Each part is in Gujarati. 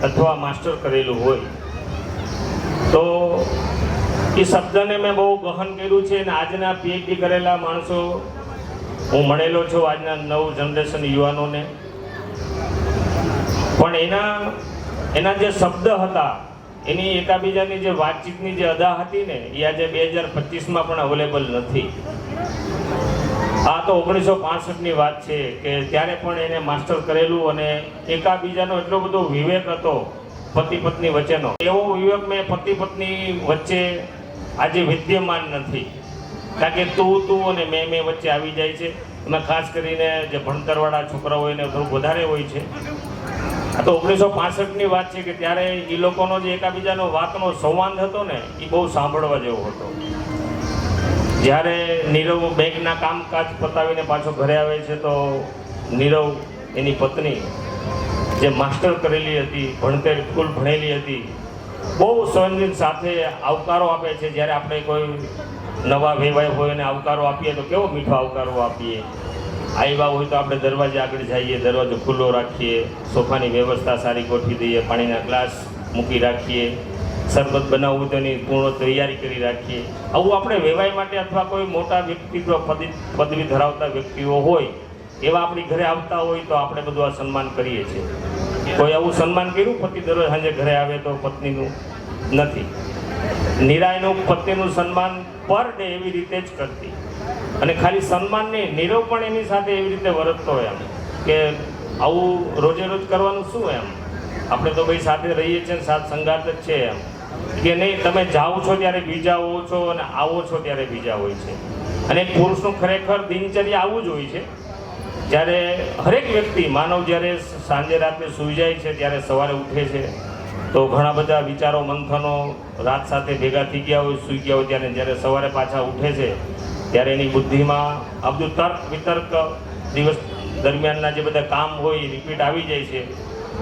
અથવા માસ્ટર કરેલું હોય તો એ શબ્દને મેં બહુ ગહન કર્યું છે. અને આજના પીએચડી કરેલા માણસો હું મળેલો છું, આજના નવ જનરેશન યુવાનોને, પણ એના જે શબ્દ હતા, એની એકાબીજાની જે વાતચીતની જે અદા હતી ને, એ આજે 2025માં પણ અવેલેબલ નથી. આ તો 1965ની વાત છે કે ત્યારે પણ એને માસ્ટર કરેલું અને એકાબીજાનો એટલો બધો વિવેક હતો પતિ પત્ની વચ્ચેનો. એવો વિવેક મેં પતિ પત્ની વચ્ચે આજે વિદ્યમાન નથી, કારણ કે તું અને મેં વચ્ચે આવી જાય છે. એમાં ખાસ કરીને જે ભણતરવાળા છોકરાઓ એને થોડુંક વધારે હોય છે. આ તો 1965ની વાત છે કે ત્યારે એ લોકોનો જે એકાબીજાનો વાતનો સંવાદ હતો ને, એ બહુ સાંભળવા જેવો હતો. જ્યારે નીરવ બેંકના કામકાજ પતાવીને પાછો ઘરે આવે છે તો નીરવ એની પત્ની જે માસ્ટર કરેલી હતી, સ્કૂલ ભણેલી હતી, બહુ સંવેદન સાથે આવકારો આપે છે. જ્યારે આપણે કોઈ નવા વેવાય હોય અને આવકારો આપીએ તો કેવો મીઠો આવકારો આપીએ. આવ્યા હોય તો આપણે દરવાજે આગળ જઈએ, દરવાજો ખુલ્લો રાખીએ, સોફાની વ્યવસ્થા સારી ગોઠવી દઈએ, પાણીના ગ્લાસ મૂકી રાખીએ, શરબત બનાવવું તો એની પૂર્ણ તૈયારી કરી રાખીએ. આવું આપણે વેવાય માટે અથવા કોઈ મોટા વ્યક્તિત્વ પદવી ધરાવતા વ્યક્તિઓ હોય એવા આપણી ઘરે આવતા હોય તો આપણે બધું આ સન્માન કરીએ છીએ. કોઈ આવું સન્માન કર્યું પતિ દરરોજ સાંજે ઘરે આવે તો પત્નીનું? નથી. નીરાયનું પત્નીનું સન્માન પર ડે એવી રીતે જ કરતી. અને ખાલી સન્માન નહીં, નીરવ પણ એની સાથે એવી રીતે વર્તતો હોય એમ કે આવું રોજે રોજ કરવાનું શું એમ, આપણે તો ભાઈ સાથે રહીએ છીએ, સાથ સંગાત જ છે એમ કે નહીં. તમે જાઓ છો ત્યારે બીજા હો છો અને આવો છો ત્યારે બીજા હોય છે. અને પુરુષનું ખરેખર દિનચર્યા આવું જ હોય છે. જ્યારે હરેક વ્યક્તિ માનવ જ્યારે સાંજે રાત્રે સૂઈ જાય છે ત્યારે સવારે ઉઠે છે તો ઘણા બધા વિચારો મંથનો રાત સાથે ભેગા થઈ ગયા હોય, સૂઈ ગયા હોય, ત્યારે જ્યારે સવારે પાછા ઉઠે છે ત્યારે એની બુદ્ધિમાં આ બધું તર્ક વિતર્ક દિવસ દરમિયાનના જે બધા કામ હોય એ રિપીટ આવી જાય છે.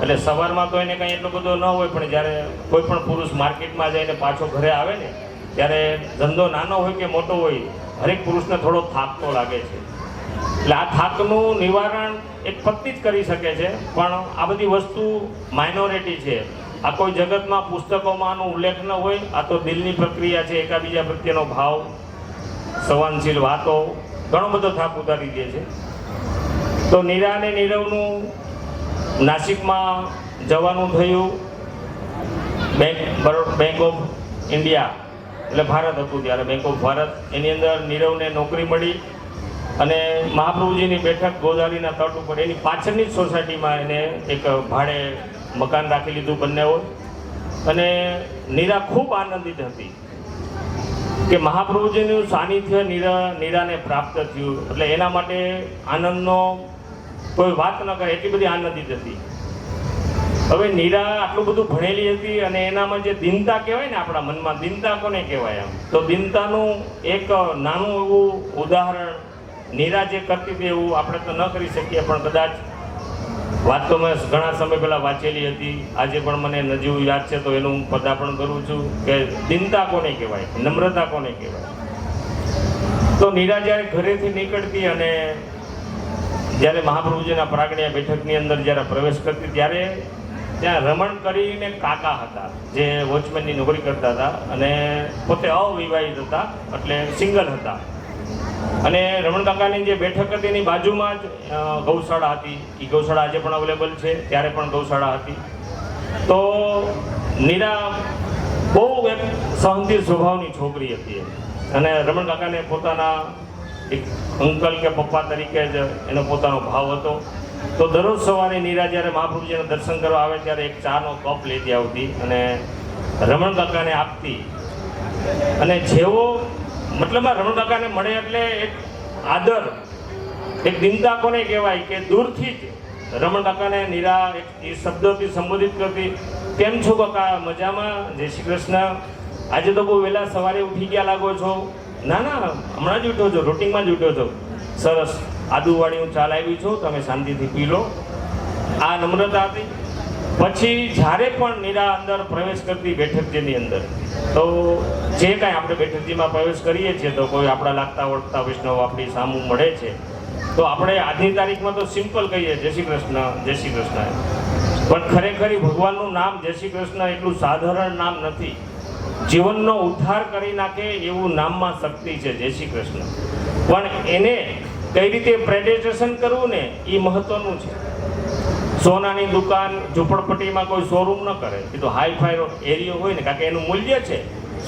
એટલે સવારમાં તો એને કંઈ એટલો બધો ન હોય, પણ જ્યારે કોઈ પણ પુરુષ માર્કેટમાં જઈને પાછો ઘરે આવે ને ત્યારે ધંધો નાનો હોય કે મોટો હોય, હરેક પુરુષને થોડો થાક તો લાગે છે. એટલે આ થાકનું નિવારણ એક પત્ની જ કરી શકે છે. પણ આ બધી વસ્તુ માઇનોરિટી છે. આ કોઈ જગતમાં પુસ્તકોમાં આનો ઉલ્લેખ ન હોય. આ તો દિલની પ્રક્રિયા છે. એકાબીજા પ્રત્યેનો ભાવ, સંવાદશીલ વાતો ઘણો બધો થાક ઉતારી દે છે. તો નીરા અને નીરવનું નાસિકમાં જવાનું થયું. બેંક ઓફ ઇન્ડિયા એટલે ભારત હતું ત્યારે, બેંક ઓફ ભારત, એની અંદર નીરવને નોકરી મળી. અને મહાપ્રભુજીની બેઠક ગોદાવરીના તટ ઉપર એની પાછળની જ સોસાયટીમાં એને એક ભાડે મકાન રાખી લીધું બંને હોય. અને નીરા ખૂબ આનંદિત હતી કે મહાપ્રભુજીનું સાનિધ્ય નીરાને પ્રાપ્ત થયું. એટલે એના માટે આનંદનો કોઈ વાત ન કરે એટલી બધી આનંદિત હતી. હવે નીરા આટલું બધું ભણેલી હતી અને એનામાં જે દિનતા કહેવાય ને, આપણા મનમાં દિનતા કોને કહેવાય એમ, તો દિનતાનું એક નાનું એવું ઉદાહરણ નીરા જે કરતી હતી એવું આપણે તો ન કરી શકીએ, પણ કદાચ વાત તો મેં ઘણા સમય પહેલાં વાંચેલી હતી, આજે પણ મને નજીવું યાદ છે તો એનું હું પદાર્પણ કરું છું કે દિનતા કોને કહેવાય, નમ્રતા કોને કહેવાય. તો નીરા જ્યારે ઘરેથી નીકળતી અને જ્યારે મહાપ્રભુજીના પ્રાગણ્ય બેઠકની અંદર જ્યારે પ્રવેશ કરતી ત્યારે ત્યાં રમણ કરીને કાકા હતા જે વોચમેનની નોકરી કરતા હતા અને પોતે અવિવાહિત હતા, એટલે સિંગલ હતા. અને રમણ કાકાની જે બેઠક હતી એની બાજુમાં જ ગૌશાળા હતી. એ ગૌશાળા આજે પણ અવેલેબલ છે, ત્યારે પણ ગૌશાળા હતી. તો નીરા બહુ એક સહનશીલ સ્વભાવની છોકરી હતી અને રમણ કાકાને પોતાના એક અંકલ કે પપ્પા તરીકે જ એનો પોતાનો ભાવ હતો. તો દરરોજ સવારે નીરા જ્યારે મહાપ્રભુજીના દર્શન કરવા આવે ત્યારે એક ચાનો કપ લેતી આવતી અને રમણ કાકાને આપતી. અને જેવો મતલબમાં રમણ કાકાને મળે એટલે એક આદર, એક દિનતા કોને કહેવાય કે દૂરથી જ રમણ કાકાને નીરા એ શબ્દોથી સંબોધિત કરતી. કેમ છો કાકા? મજામાં? જય શ્રી કૃષ્ણ. આજે તો બહુ વહેલા સવારે ઉઠી ગયા લાગો છો? ના ના, હમણાં જ ઉઠ્યો છો, રૂટિંગમાં જ ઉઠ્યો છો. સરસ, આદુવાળી હું ચા લાવી છું, તમે શાંતિથી પી લો. આ નમ્રતા હતી. પછી જ્યારે પણ નીરા અંદર પ્રવેશ કરતી બેઠકજીની અંદર, તો જે કાંઈ આપણે બેઠકજીમાં પ્રવેશ કરીએ છીએ તો કોઈ આપણા લાગતા ઓળખતા વૈષ્ણવ આપણી સામું મળે છે તો આપણે આજની તારીખમાં તો સિમ્પલ કહીએ જય શ્રી કૃષ્ણ, જય શ્રી કૃષ્ણ. પણ ખરેખર ભગવાનનું નામ જય શ્રી કૃષ્ણ એટલું સાધારણ નામ નથી. જીવનનો ઉદ્ધાર કરી નાખે એવું નામમાં શક્તિ છે જય શ્રી કૃષ્ણ. પણ એને કઈ રીતે પ્રેઝન્ટેશન કરવું ને એ મહત્વનું છે. સોનાની દુકાન ઝૂંપડપટ્ટીમાં કોઈ શોરૂમ ન કરે, એ તો હાઈ ફાઈ એરિયો હોય ને, કારણ કે એનું મૂલ્ય છે,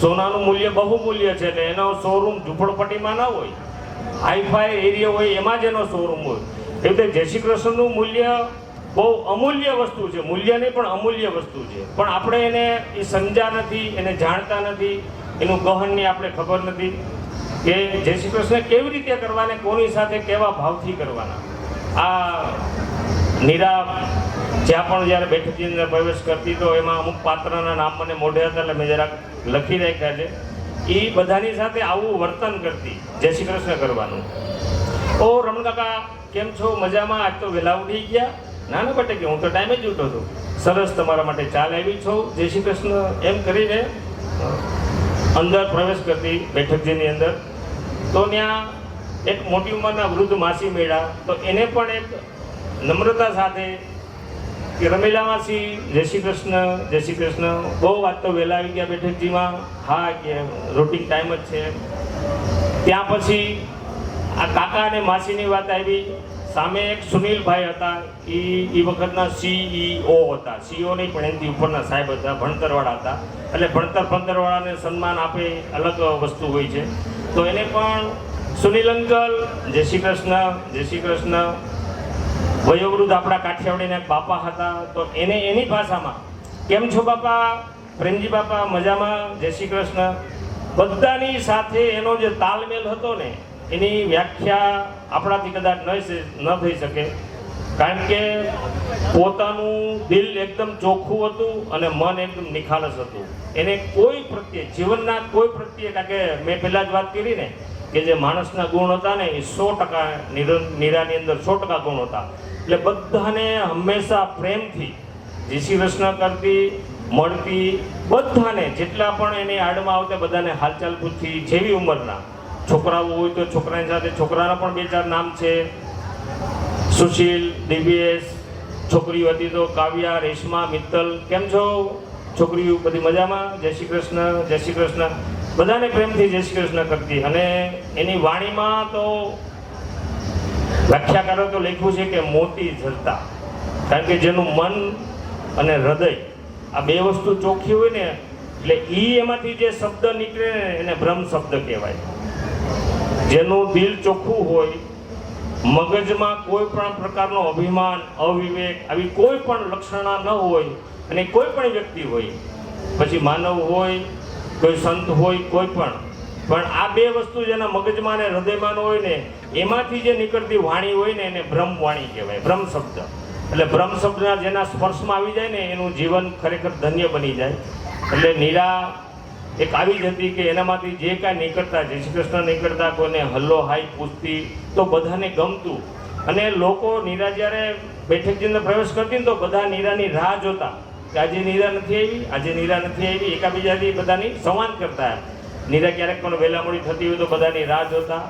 સોનાનું મૂલ્ય બહુ મૂલ્ય છે, એટલે એનો શોરૂમ ઝૂંપડપટ્ટીમાં ના હોય. હાઈ ફાઈ એરિયો હોય એમાં જ એનો શોરૂમ હોય. એ રીતે જય શ્રી કૃષ્ણનું મૂલ્ય બહુ અમૂલ્ય વસ્તુ છે. મૂલ્ય નહીં પણ અમૂલ્ય વસ્તુ છે. પણ આપણે એને એ સમજ્યા નથી, એને જાણતા નથી, એનું ગહનની આપણે ખબર નથી કે જય શ્રી કૃષ્ણ કેવી રીતે કરવાને, કોની સાથે કેવા ભાવથી કરવાના. આ નીરા જ્યાં પણ જ્યારે બેઠકની અંદર પ્રવેશ કરતી તો એમાં અમુક પાત્રના નામ મને મોઢે હતા એટલે મેં જરાક લખી રાખ્યા છે. એ બધાની સાથે આવું વર્તન કરતી, જય શ્રી કૃષ્ણ કરવાનું. ઓ રમણ કાકા કેમ છો, મજામાં? આજ તો વહેલા ઉઠી ગયા? ના ના બટે કે હું તો ટાઈમે જ ઉઠો છું. સરસ, તમારા માટે ચાલ આવી છો, જય શ્રી કૃષ્ણ એમ કરીને અંદર પ્રવેશ કરતી બેઠકજીની અંદર. તો ત્યાં એક મોટી ઉંમરના વૃદ્ધ માસી મળ્યા. તો એને પણ એક નમ્રતા સાથે કે રમીલા માસી જય શ્રી કૃષ્ણ, જય શ્રી કૃષ્ણ. બહુ વાત તો વહેલા આવી ગયા બેઠકજીમાં? હા કે રૂટિન ટાઈમ જ છે. ત્યાં પછી આ કાકા અને માસીની વાત આવી. સામે એક સુનિલભાઈ હતા, એ વખતના CEO હતા. CEO નહીં પણ એનાથી ઉપરના સાહેબ હતા, ભણતરવાળા હતા. એટલે ભણતરવાળાને સન્માન આપે અલગ વસ્તુ હોય છે. તો એને પણ સુનિલ અંકલ જય શ્રી કૃષ્ણ, જય શ્રી કૃષ્ણ. વયોવૃદ્ધ આપણા કાઠિયાવાડીના બાપા હતા. તો એને એની ભાષામાં કેમ છો બાપા, પ્રેમજી બાપા મજામાં, જય શ્રી કૃષ્ણ. બધાની સાથે એનો જે તાલમેલ હતો ને એની વ્યાખ્યા આપણાથી કદાચ ન થઈ શકે. કારણ કે પોતાનું દિલ એકદમ ચોખ્ખું હતું અને મન એકદમ નિખાલસ હતું. એને કોઈ પ્રત્યે, જીવનના કોઈ પ્રત્યે, કારણ કે મેં પહેલાં જ વાત કરી ને કે જે માણસના ગુણ હતા ને એ 100% નીરાની અંદર 100% ગુણ હતા. એટલે બધાને હંમેશા પ્રેમથી જય શ્રી કૃષ્ણ કરતી, મળતી. બધાને જેટલા પણ એની આડમાં આવતા બધાને હાલચાલ પૂછતી. જેવી ઉંમરના છોકરાઓ હોય તો છોકરાની સાથે છોકરાના પણ 2-4 નામ છે. સુશીલ, દિવ્યેશ. છોકરીઓ હતી તો કાવ્યા, રેશમા, મિત્તલ. કેમ છો છોકરીઓ? બધી મજામાં, જય શ્રી કૃષ્ણ, જય શ્રી કૃષ્ણ. બધાને પ્રેમથી જય શ્રી કૃષ્ણ કરતી. અને એની વાણીમાં તો વ્યાખ્યાકારો તો લખ્યું છે કે મોતી ઝરતા. કારણ કે જેનું મન અને હૃદય આ બે વસ્તુ ચોખ્ખી હોય ને એટલે એમાંથી જે શબ્દ નીકળે ને એને બ્રહ્મ શબ્દ કહેવાય. જેનું દિલ ચોખ્ખું હોય, મગજમાં કોઈ પણ પ્રકારનો અભિમાન, અવિવેક આવી કોઈ પણ લક્ષણા ન હોય, અને કોઈ પણ વ્યક્તિ હોય, પછી માનવ હોય, કોઈ સંત હોય, કોઈ પણ આ બે વસ્તુ જેના મગજમાં અને હૃદયમાં હોય ને એમાંથી જે નીકળતી વાણી હોય ને એને બ્રહ્મ વાણી કહેવાય, બ્રહ્મ શબ્દ. એટલે બ્રહ્મ શબ્દના જેના સ્પર્શમાં આવી જાય ને એનું જીવન ખરેખર ધન્ય બની જાય. એટલે નીરા એક આવી જ હતી કે એનામાંથી જે કાંઈ નીકળતા, જય શ્રી કૃષ્ણ નીકળતા, કોઈને હલ્લો હાઈ પૂછતી તો બધાને ગમતું. અને લોકો નીરા જ્યારે બેઠકની અંદર પ્રવેશ કરતી ને તો બધા નીરાની રાહ જોતા કે આજે નીરા નથી આવી, આજે નીરા નથી આવી. એકાબીજાથી બધાની સંવાદ કરતા. નીરા ક્યારેક પણ વહેલા મોડી થતી હોય તો બધાની રાહ જોતા.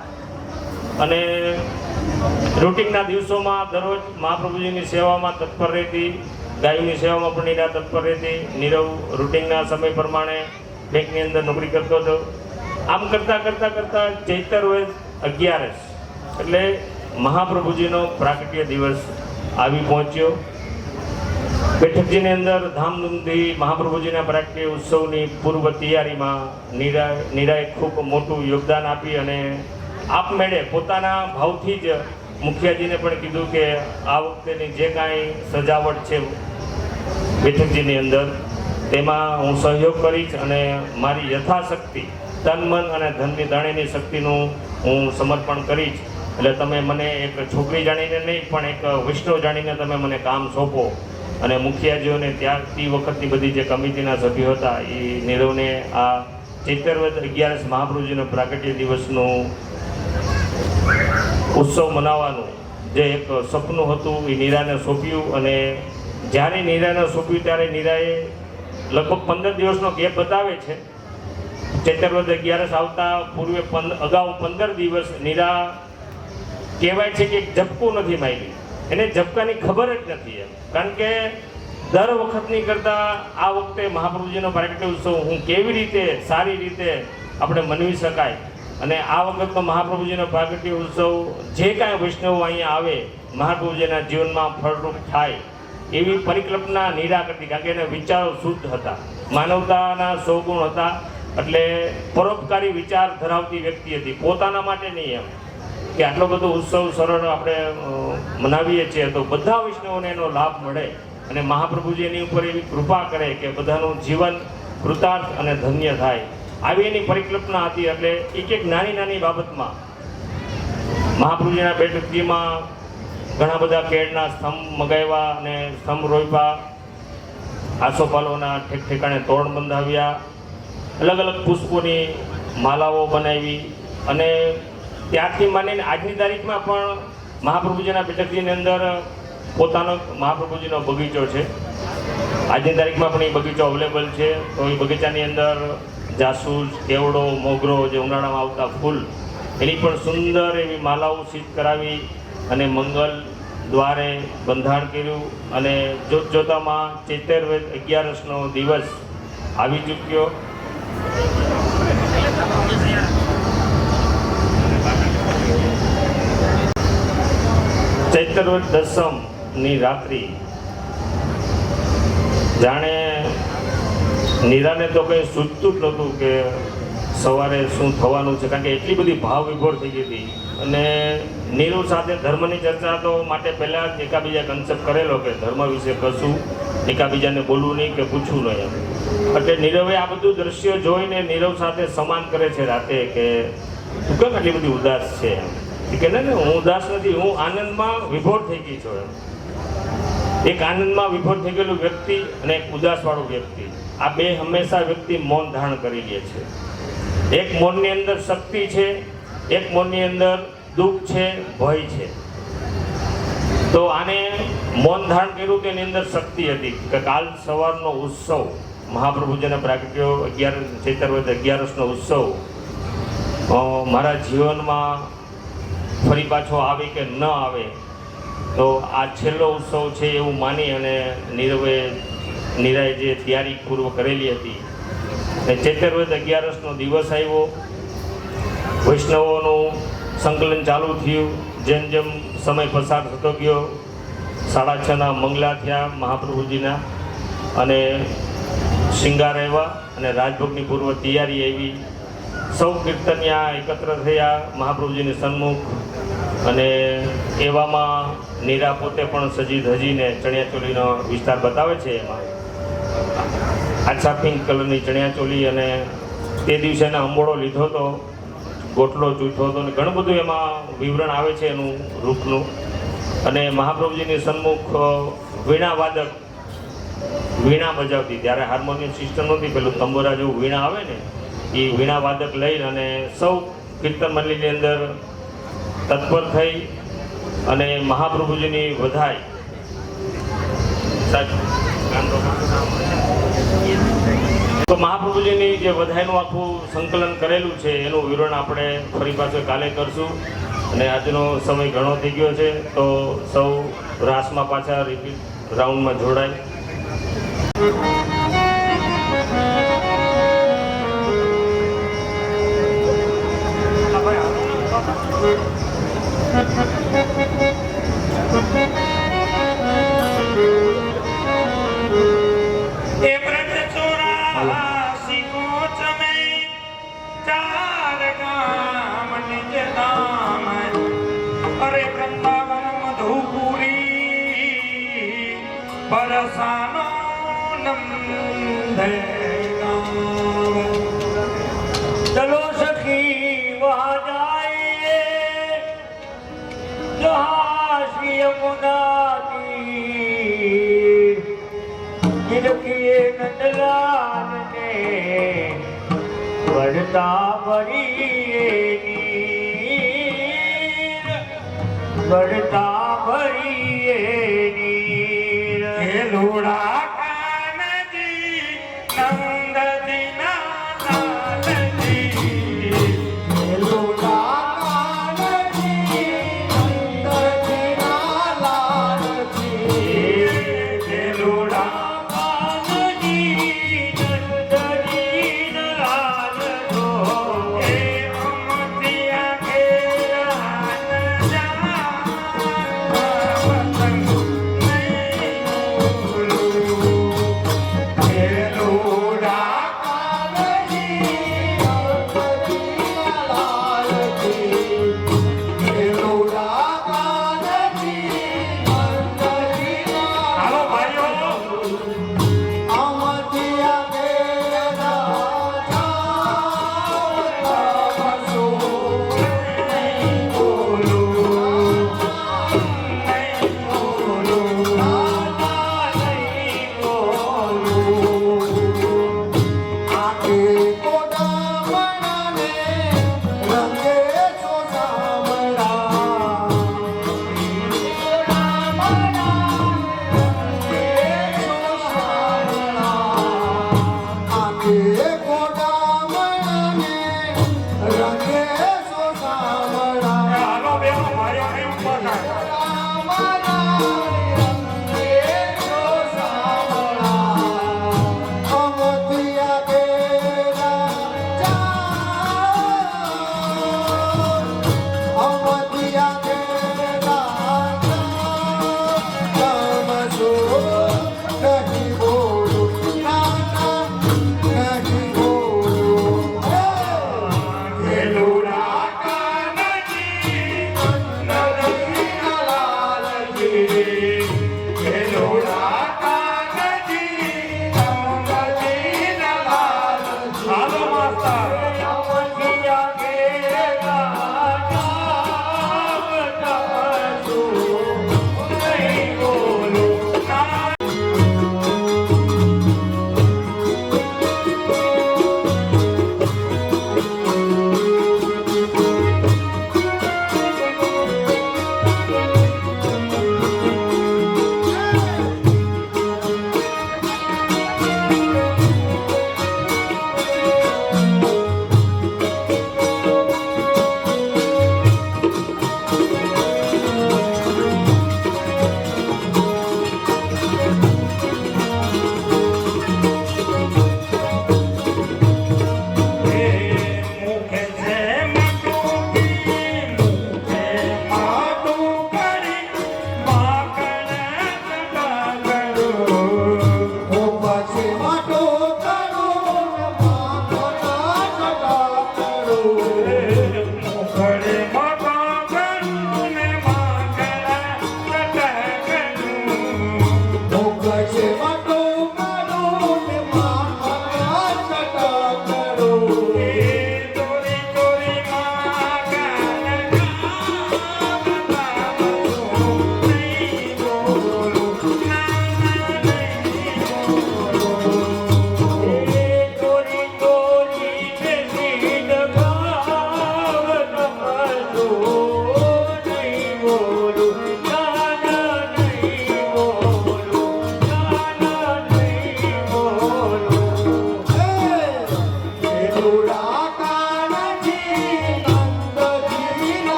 અને રૂટિનના દિવસોમાં દરરોજ મહાપ્રભુજીની સેવામાં તત્પર રહેતી. ગાયોની સેવામાં પણ નીરા તત્પર રહેતી. નીરવ રૂટિનના સમય પ્રમાણે બેંકની અંદર નોકરી કરતો હતો. આમ કરતાં ચૈતર વદ 11 એટલે મહાપ્રભુજીનો પ્રાગટ્ય દિવસ આવી પહોંચ્યો. બેઠકજીની અંદર ધામધૂમથી મહાપ્રભુજીના પ્રાગટ્ય ઉત્સવની પૂર્વ તૈયારીમાં નીરાએ ખૂબ મોટું યોગદાન આપી. અને આપમેળે પોતાના ભાવથી જ મુખિયાજીને પણ કીધું કે આ વખતેની જે કાંઈ સજાવટ છે બેઠકજીની અંદર તેમાં હું સહયોગ કરીશ અને મારી યથાશક્તિ તન મન અને ધનની દાણેની શક્તિનું હું સમર્પણ કરીશ. એટલે તમે મને એક છોકરી જાણીને નહીં પણ એક વૈષ્ણવ જાણીને તમે મને કામ સોંપો. અને મુખિયાજીઓને ત્યારથી વખતની બધી જે કમિટીના સભ્યો હતા એ નીરવને આ ચૈતરવદ 11 મહાપ્રભુજીનો પ્રાગટ્ય દિવસનું ઉત્સવ મનાવવાનું જે એક સપનું હતું એ નીરાને સોંપ્યું. અને જ્યારે નીરાને સોંપ્યું ત્યારે નીરાએ લગભગ 15 દિવસનો ગેપ બતાવે છે. ચૈતરવદ 11 આવતા પૂર્વે અગાઉ 15 દિવસ નીરા કહેવાય છે કે ઝબકું નથી મારી. એને ઝબકાની ખબર જ નથી એમ. કારણ કે દર વખતની કરતાં આ વખતે મહાપ્રભુજીનો પ્રાગટ્ય ઉત્સવ હું કેવી રીતે સારી રીતે આપણે મનાવી શકાય અને આ વખતનો મહાપ્રભુજીનો પ્રાગટ્ય ઉત્સવ જે કાંઈ વૈષ્ણવો અહીંયા આવે મહાપ્રભુજીના જીવનમાં ફળરૂપ થાય એવી પરિકલ્પના નિરા કરતી, કારણ કે એના વિચારો શુદ્ધ હતા, માનવતાના સૌગુણ હતા, એટલે પરોપકારી વિચાર ધરાવતી વ્યક્તિ હતી, પોતાના માટે નહીં એમ કે આટલો બધો ઉત્સવ સરળ આપણે મનાવીએ છીએ તો બધા વૈષ્ણવોને એનો લાભ મળે અને મહાપ્રભુજી એની ઉપર એવી કૃપા કરે કે બધાનું જીવન કૃતાર્થ અને ધન્ય થાય, આવી એની પરિકલ્પના હતી. એટલે એક નાની નાની બાબતમાં મહાપ્રભુજીના બેઠકજીમાં ઘણા બધા કેળના સ્તંભ મગાવ્યા અને સ્તંભ રોપ્યા, આસોપાલોના ઠેક ઠેકાણે તોરણ બંધાવ્યા, અલગ અલગ પુષ્પોની માલાઓ બનાવી અને ત્યારથી માનીને આજની તારીખમાં પણ મહાપ્રભુજીના બેઠકજીની અંદર પોતાનો મહાપ્રભુજીનો બગીચો છે. આજની તારીખમાં પણ એ બગીચો અવેલેબલ છે. તો એ બગીચાની અંદર જાસૂસ, કેવડો, મોગરો, જે ઉનાળામાં આવતા ફૂલ, એની પણ સુંદર એવી માલાઓ સિદ્ધ કરાવી અને મંગલ દ્વારે બંધાણ કર્યું અને જોતજોતામાં ચૈતરવેદ 11નો દિવસ આવી ચૂક્યો. ચૈતરવેદ દસમની રાત્રિ જાણે નીરાને તો કંઈ સૂચતું જ નહોતું કે સવારે શું થવાનું છે, કારણ કે એટલી બધી ભાવ વિભોર થઈ ગઈ હતી. અને નીરવ સાથે ધર્મની ચર્ચા તો માટે પહેલાં જ એકાબીજા કન્સેપ્ટ કરેલો કે ધર્મ વિશે કશું એકાબીજાને બોલવું નહીં કે પૂછવું નહીં એમ. એટલે નીરવે આ બધું દ્રશ્ય જોઈને નીરવ સાથે સમાન કરે છે રાતે કે તું કેમ આટલી બધી ઉદાસ છે એમ. કે ને હું ઉદાસ નથી, હું આનંદમાં વિભોર થઈ ગઈ છું એમ. એક આનંદમાં વિભોર થઈ ગયેલું વ્યક્તિ અને એક ઉદાસવાળું વ્યક્તિ, આ બે હંમેશા વ્યક્તિ મૌન ધારણ કરી લે છે. એક મૌનની અંદર શક્તિ છે, એક મૌનની અંદર દુઃખ છે, ભય છે. તો આને મૌન ધારણ કર્યું તેની અંદર શક્તિ હતી કે કાલ સવારનો ઉત્સવ મહાપ્રભુજીના પ્રાગટ્યો 11 ચૈતરવેદ 11નો ઉત્સવ મારા જીવનમાં ફરી પાછો આવે કે ન આવે તો આ છેલ્લો ઉત્સવ છે એવું માની અને નીરાએ જે તૈયારી પૂર્વ કરેલી હતી. ચૈતરવેદ 11નો દિવસ આવ્યો, વૈષ્ણવોનું સંકલન ચાલુ થયું. જેમ જેમ સમય પસાર થતો ગયો 6:30ના મંગલા થયા મહાપ્રભુજીના અને શિંગાર આવ્યા અને રાજભોગની પૂર્વ તૈયારી આવી. સૌ કીર્તનિયા એકત્ર થયા મહાપ્રભુજીની સન્મુખ અને એવામાં નીરા પોતે પણ સજી ધજીને ચણિયાચોલીનો વિસ્તાર બતાવે છે. એમાં આછા પિંક કલરની ચણિયાચોલી અને તે દિવસે એને અંબોળો લીધો હતો, ગોટલો ચૂંટો હતો અને ઘણું બધું એમાં વિવરણ આવે છે એનું રૂપનું. અને મહાપ્રભુજીની સન્મુખ વીણા બજાવતી, ત્યારે હાર્મોનિયમ સિસ્ટમ નહોતી, પેલું તંબોરા જેવું વીણા આવે ને એ વીણા વાદક લઈને અને સૌ કીર્તન મંડળીની અંદર તત્પર થઈ અને મહાપ્રભુજીની વધાઈ તો મહાપ્રભુજીની જે વધાઈનું આખું સંકલન કરેલું છે એનું વિવરણ આપણે ફરી પાછું કાલે કરશું. અને આજનો સમય ઘણો થઈ ગયો છે તો સૌ રાસમાં પાછા રિપીટ રાઉન્ડમાં જોડાય. बरसानो नंदे चलो सखी वहाँ जाए जहाँ श्री यमुना की रखिए नंदलाल ने बढ़ता भरी नीर बढ़ता भरी लोड़ा कान जी नंद दीना लाल जी लोड़ा कान जी नंद दीना लाल जी लोड़ा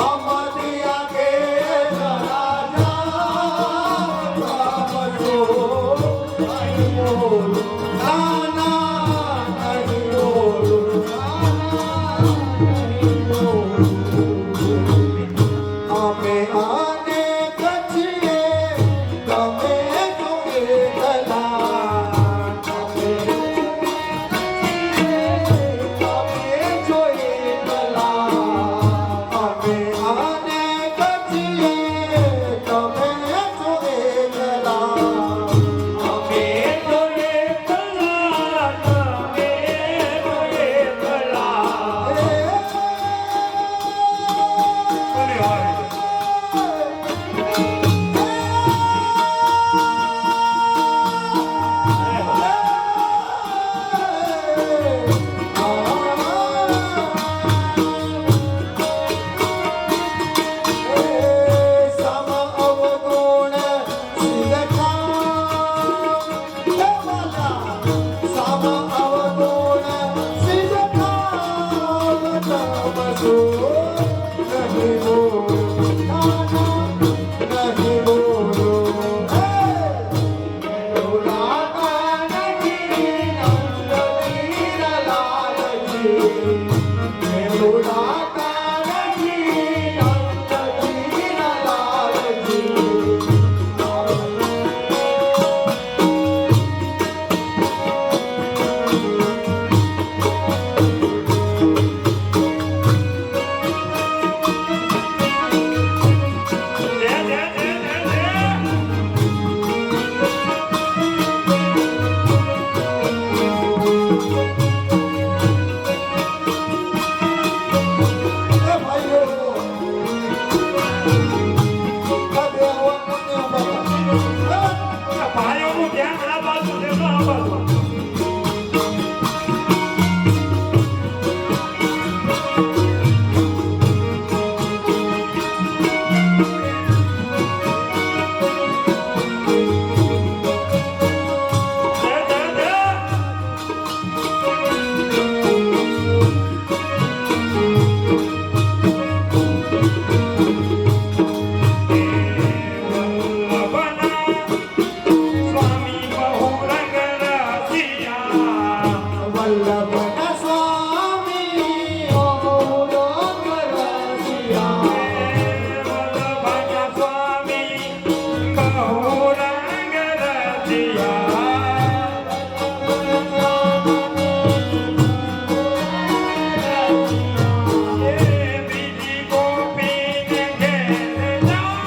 અમદિયા કે રાજા બસો નહીં બોલું ના ના નહીં બોલું નહીં બોલું અમે આને કચીએ તમે જોએ ગલા અમે જોએ ગલા અમે આને કચીએ તમે જોએ ગલા અમે જોઈએ કલા તમે જોઈએ કલા બોલે હોય ભાઈઓનું ધ્યાન આ બાજુ દેજો આ બાજુ સ્વામી બહુ રંગ રસિયા વલ્લભના સ્વામી ઓ રસિયા વલ્લભના સ્વામી બહુ રંગ રસિયા બીજી ગોપીને ઘેર જાઉં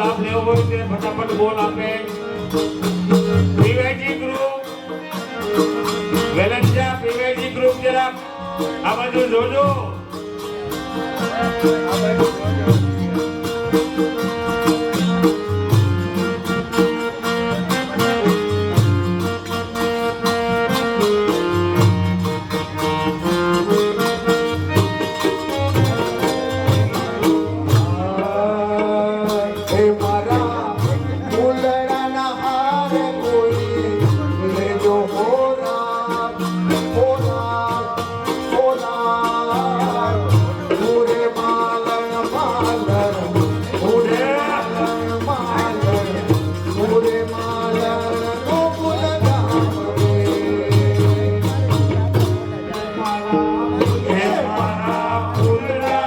લાભ લેવો હોય તે ફટાફટ બોલ આપે. પીવાયજી ગ્રુપ વેલંજા, પીવાયજી ગ્રુપ જરાક આ બાજુ જોજો. હે મારા ફૂલડાના હારે કોઈ લેજો હોરા હોરા હોરા પૂરે માલણ માલણ પૂરે માલણ માલણ પૂરે માલણ નો ફૂલડામ રે હે મારા ફૂલડાના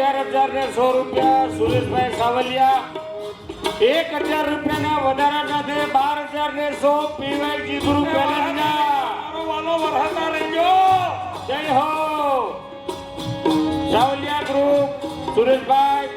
₹11,100 સુરેશભાઈ સાવલિયા, ₹1,000 વધારા સાથે 12,100 પીવાયજી ગ્રુપ વેલંજા. વાલો વરહતા રહેજો. જય હો સાવલિયા ગ્રુપ સુરેશભાઈ.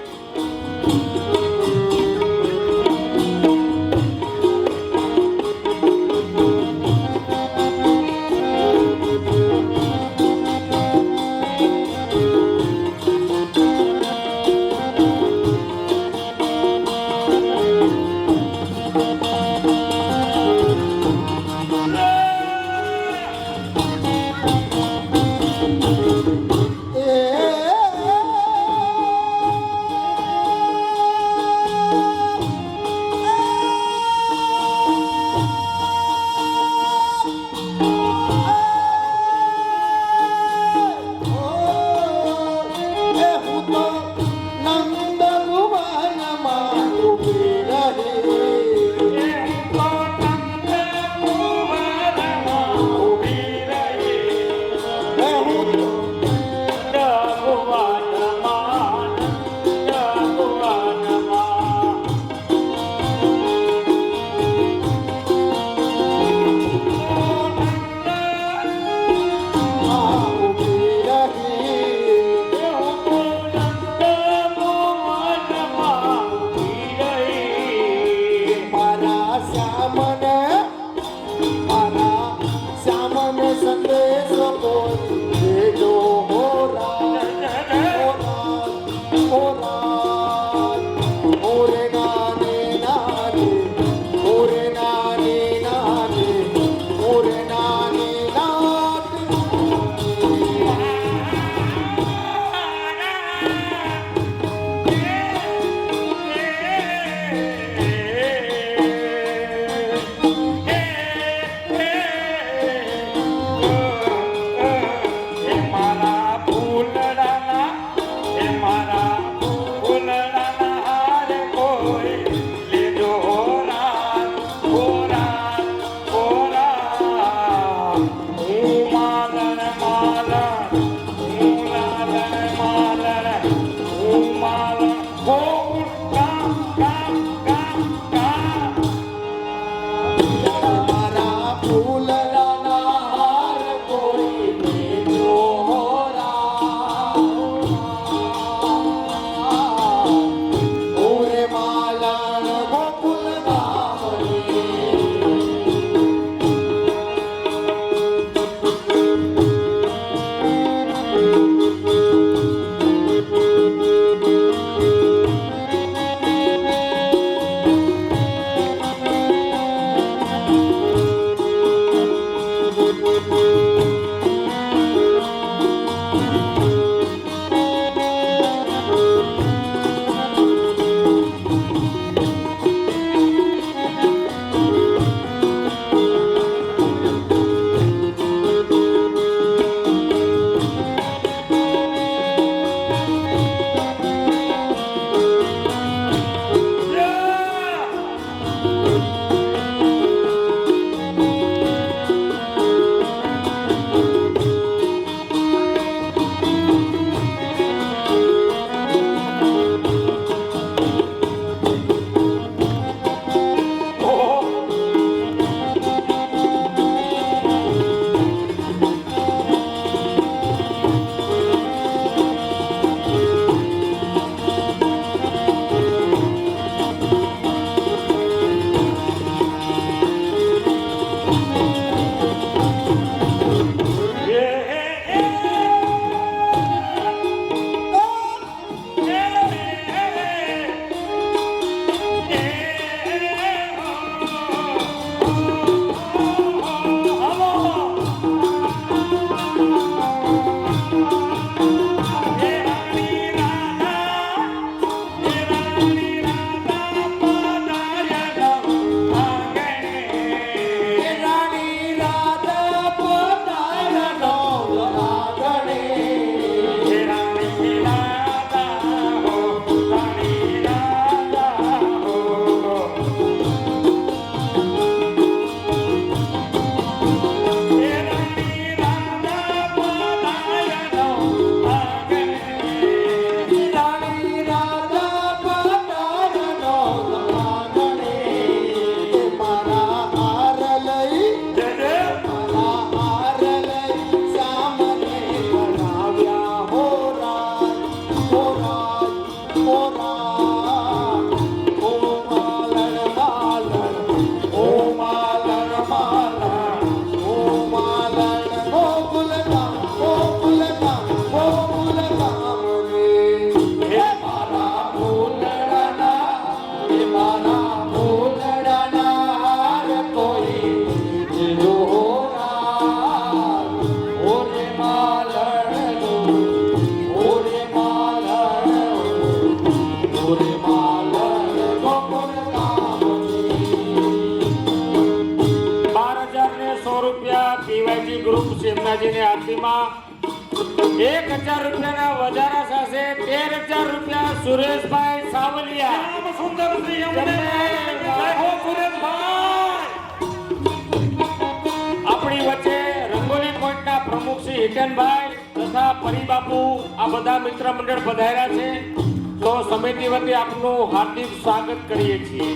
યમરાજીની આરતીમાં 1000 રૂપિયાના વધારા સાથે 13000 રૂપિયા સુરેશભાઈ સાવલિયા. રામ સુંદર શ્રી અમને જય હો સુરેશભાઈ. આપણી વચ્ચે રંગોલી પોઈન્ટના પ્રમુખ શ્રી હિતેનભાઈ તથા પરિબાપુ આ બધા મિત્ર મંડળ પધાર્યા છે. તો સમિતિ વતી આપનું હાર્દિક સ્વાગત કરીએ છીએ.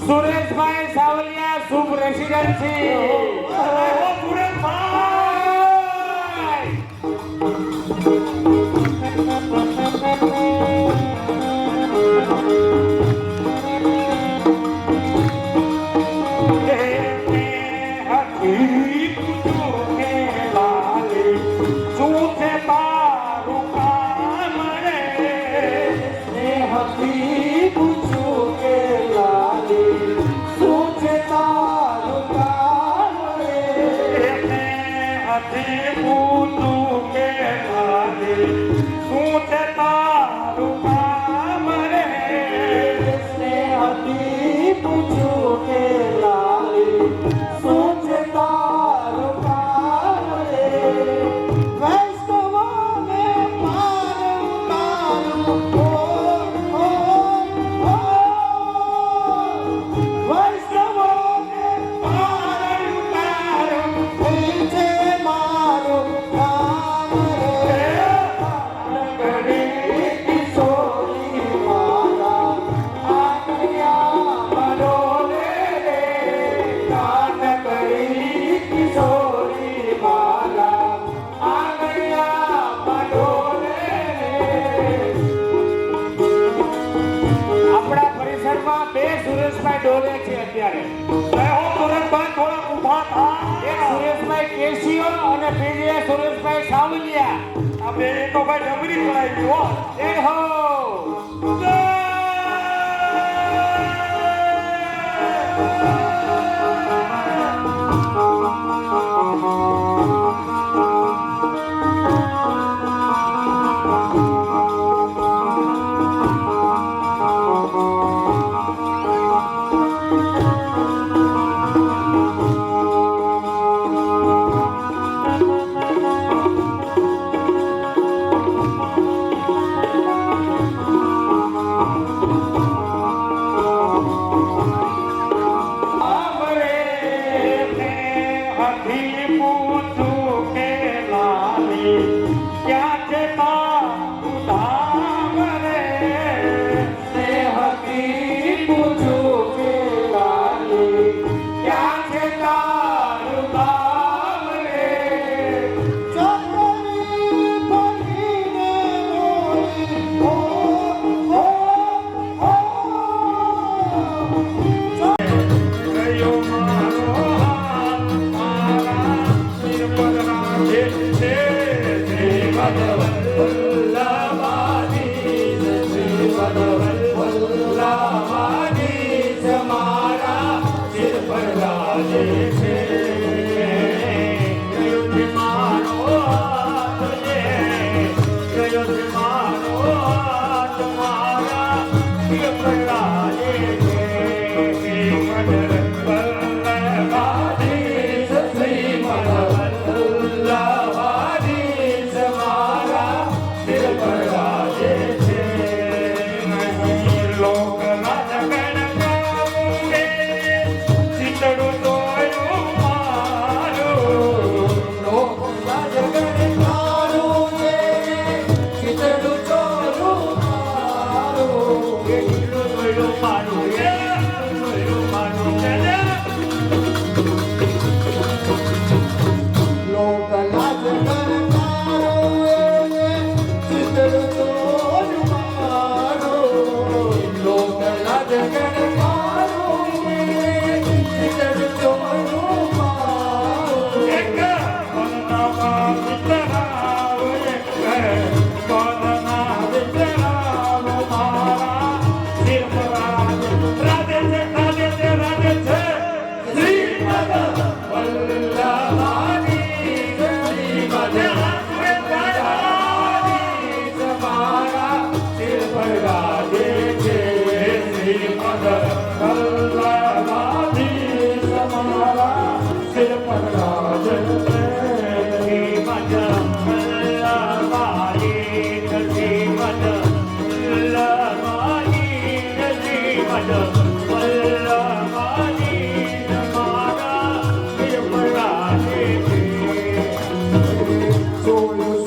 સુરેશભાઈ સાવલિયા શુભ રેસિડેન્સી. જય હો સુરેશભાઈ. ડોલે છે અત્યારે. જય હો સુરેશભાઈ. થોડા ઊભા થા. એક સુરેશભાઈ કેશીઓ અને બીજે સુરેશભાઈ સાવલિયા. આ બે તો ભાઈ ડબરી પડાઈ ગયું હો. એ હો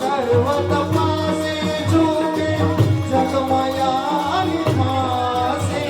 સર્વ તપાસે ઝૂકે જગમાયાની માસે.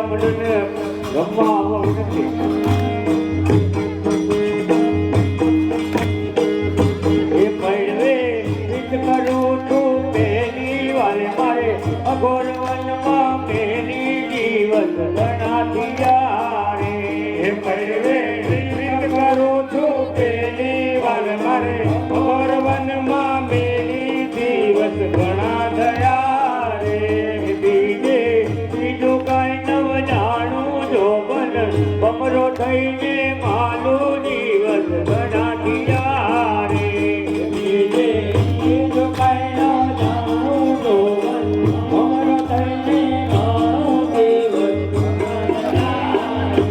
બધા મંડળને રમવા આવવા વિનંતી. એ પૈડવે ગીત કરું છું પહેલી વારે મારે અઘોર વનમાં પહેલી જીવન ગણાતી યારે. એ પૈડવે ગીત કરું છું પહેલી વારે મારે અઘોર વનમાં પહેલી દિવસ ઘણા થયા રે. બીજે બીજું કાંઈ નવ જાણું જો બન બમરો થઈને માલું દિવસ ઘણા થયા રે. બીજે બીજું કાંઈ ન જાણું જો બન બમરો થઈને માલું દિવસ ઘણા થયા રે.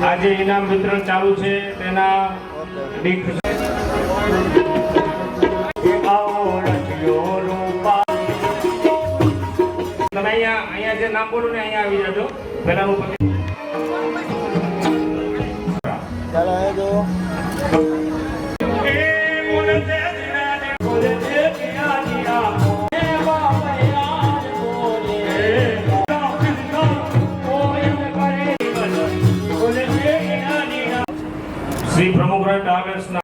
આજે ઇનામ વિતરણ ચાલુ છે તેના દીક તમે અહીંયા જે નામ બોલું ને અહીંયા આવી જજો પેલાનું પતિ શ્રી પ્રમુખ ટ્રાવેલ્સ ના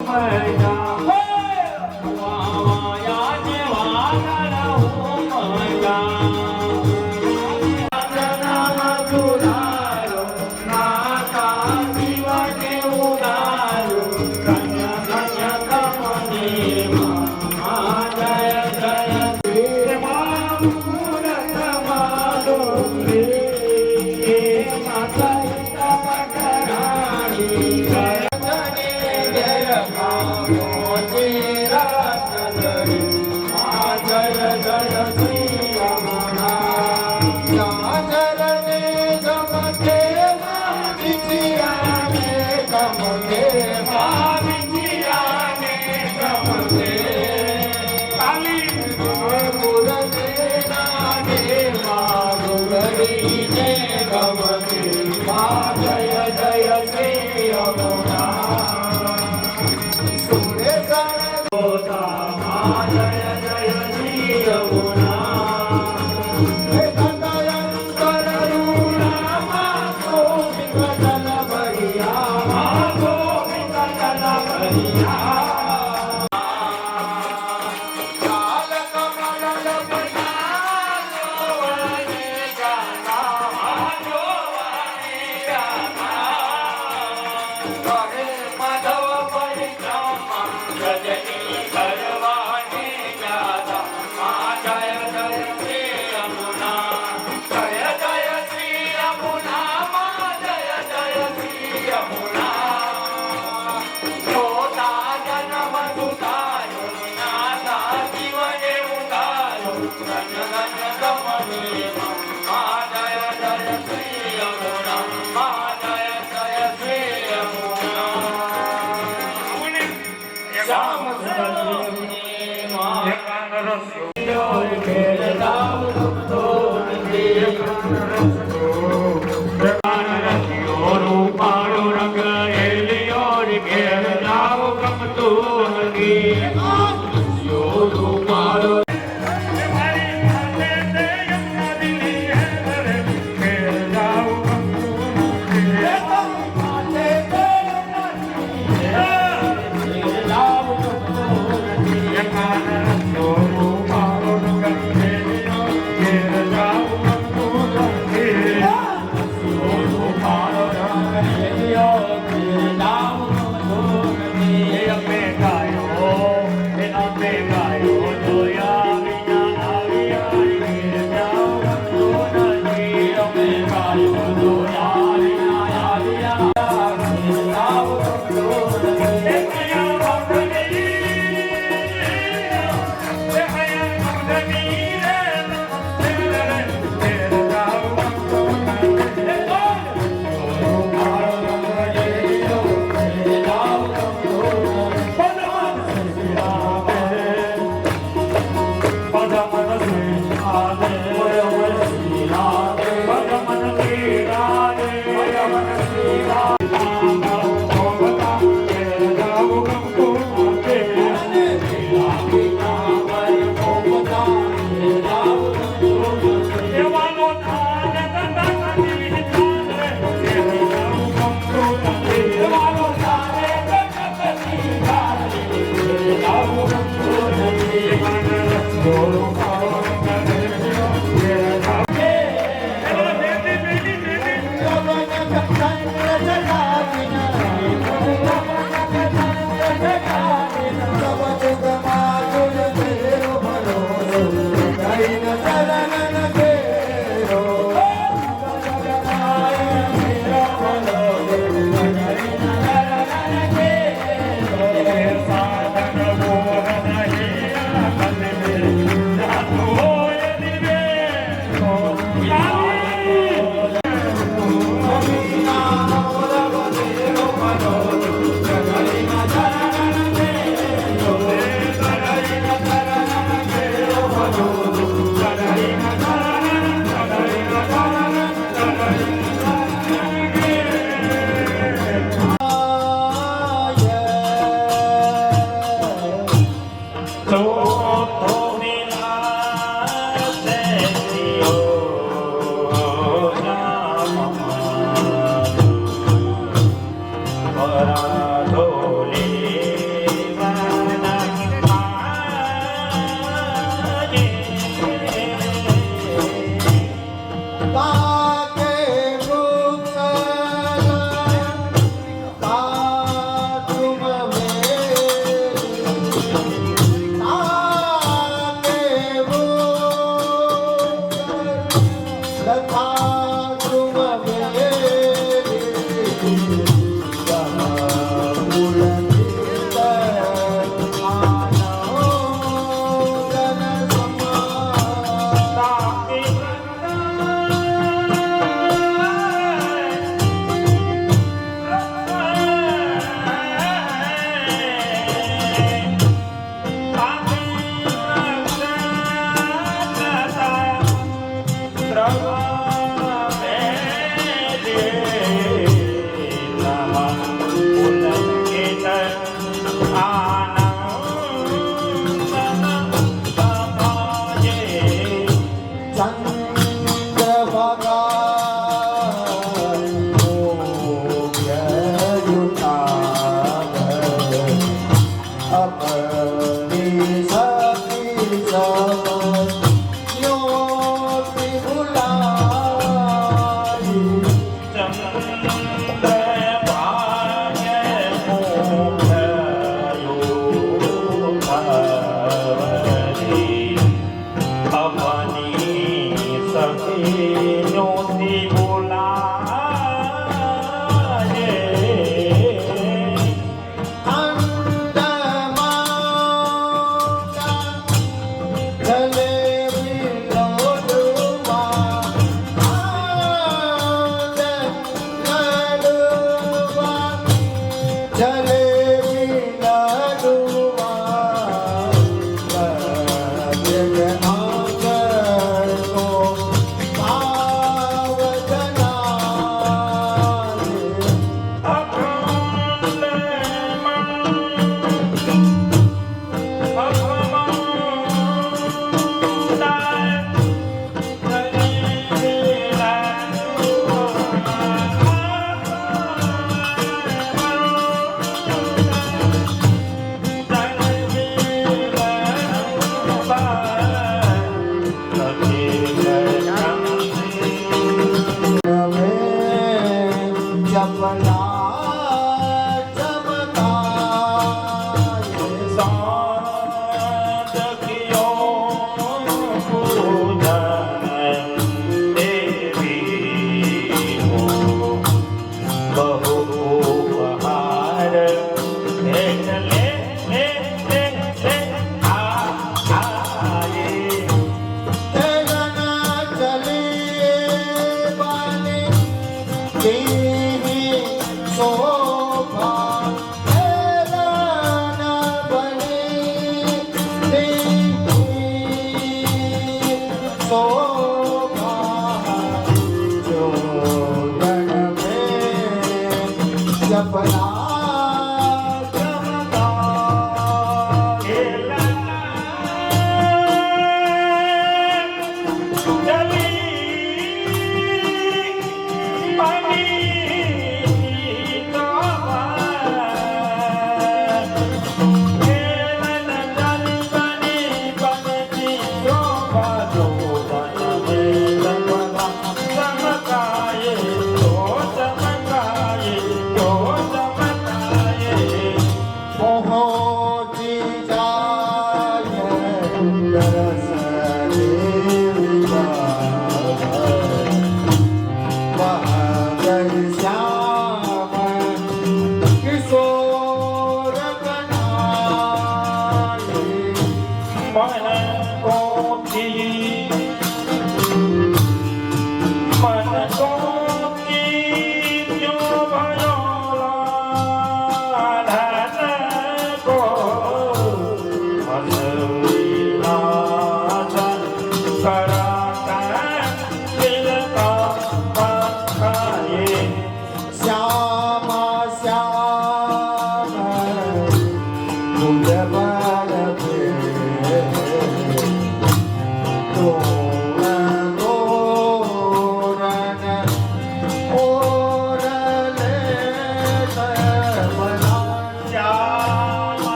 પણ કોઠી